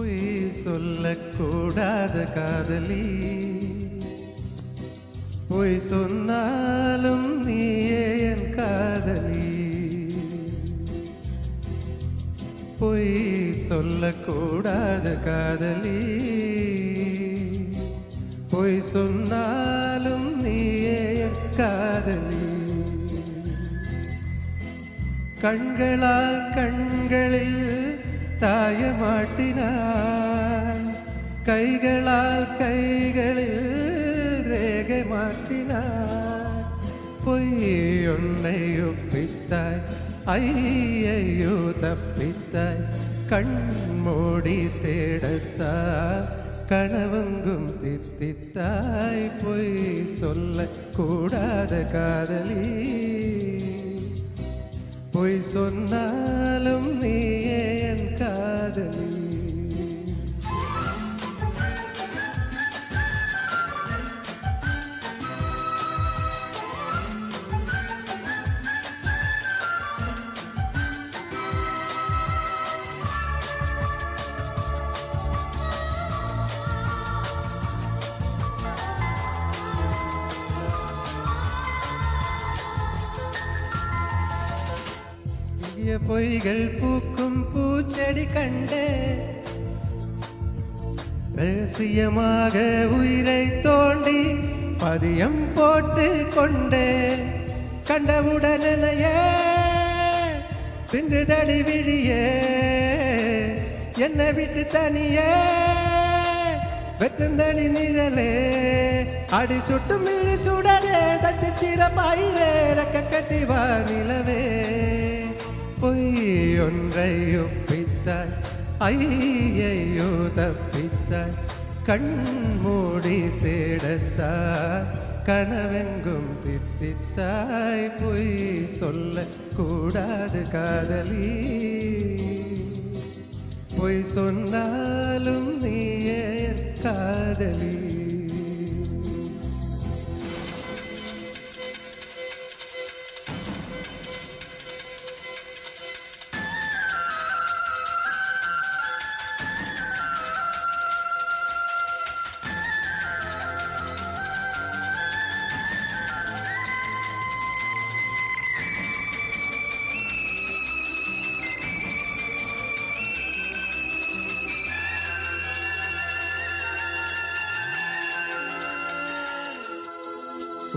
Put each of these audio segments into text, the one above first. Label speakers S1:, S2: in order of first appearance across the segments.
S1: பொய் சொல்லக்கூடாத காதலி, பொய் சொன்னாலும் நீயே என் காதலி. பொய் சொல்லக்கூடாத காதலி, பொய் சொன்னாலும் நீயே என் காதலி. கண்களால் கண்களில் தாயமாட்டினான், கைகளால் கைகளில் ரேகை மாட்டினான். பொய்யொன்னை ஒப்பித்தாய், ஐயையோ தப்பித்தாய். கண் மூடி தேடத்தாய், கனவெங்கும் தித்தித்தாய். பொய் சொல்லக்கூடாத காதலி, பொய் சொன்னாலும் நீயே என் காதலி. பொய்கள் பூக்கும் பூச்செடி கண்டே, ரகசியமாக உயிரை தோண்டி பதியம் போட்டு கொண்டே. கண்டவுடனேயே தின்று தடி விழியே, என்னை விட்டு தனியே வெற்றந்தடி நிழலே. அடி சுட்டும் விழி சுடரே, தச்சு சிறப்பாயிரே, ரக்க கட்டி வா நிலவே. பொய்யொன்றை ஒப்பித்தாய், ஐயையோ தப்பித்தாய். கண் மூடி தேடத்தாய், கனவெங்கும் தித்தித்தாய். பொய் சொல்லக்கூடாது காதலி, பொய் சொன்னாலும் நீயே காதலி.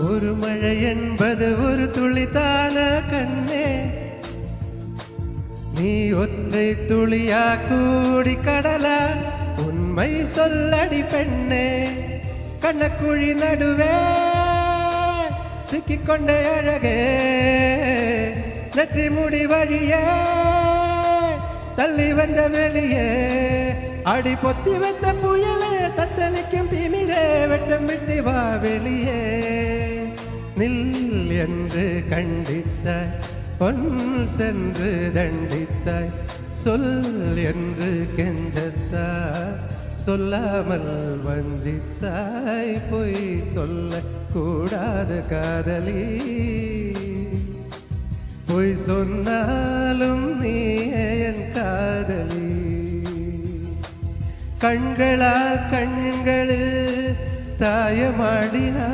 S1: ஒரு மழை என்பது ஒரு துளித்தான கண்ணே, நீ ஒற்றை துளியா கூடி கடலா? உண்மை சொல்லடி பெண்ணே. கண்ணக்குழி நடுவே சிக்கிக்கொண்ட அழகே, நெற்றி முடி வழியே தள்ளி வந்த வெளியே. அடி பொத்தி வைத்த புயலே, தத்தளிக்கும் திமிரே, வெட்டம் விட்டு வா வெளியே. நில் என்று கண்டித்தாய், பொன் சென்று தண்டித்தாய். சொல் என்று கெஞ்சத்தாய், சொல்லாமல் வஞ்சித்தாய். பொய் சொல்லக்கூடாத காதலி, பொய் சொன்னாலும் நீயே என் காதலி. கண்களால் கண்களில் தாயமாடினாய்,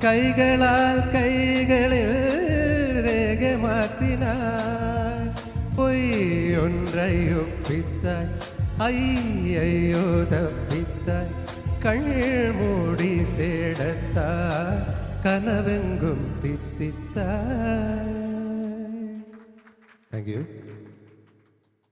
S1: கைகளால் கைகளில் ரேகை மாற்றினாய். பொய்யொன்றை ஒப்பித்தாய், ஐயையோ தப்பித்தாய். கண் மூடி தேடத்தாய், கனவெங்கும் தித்தித்தாய். Thank you.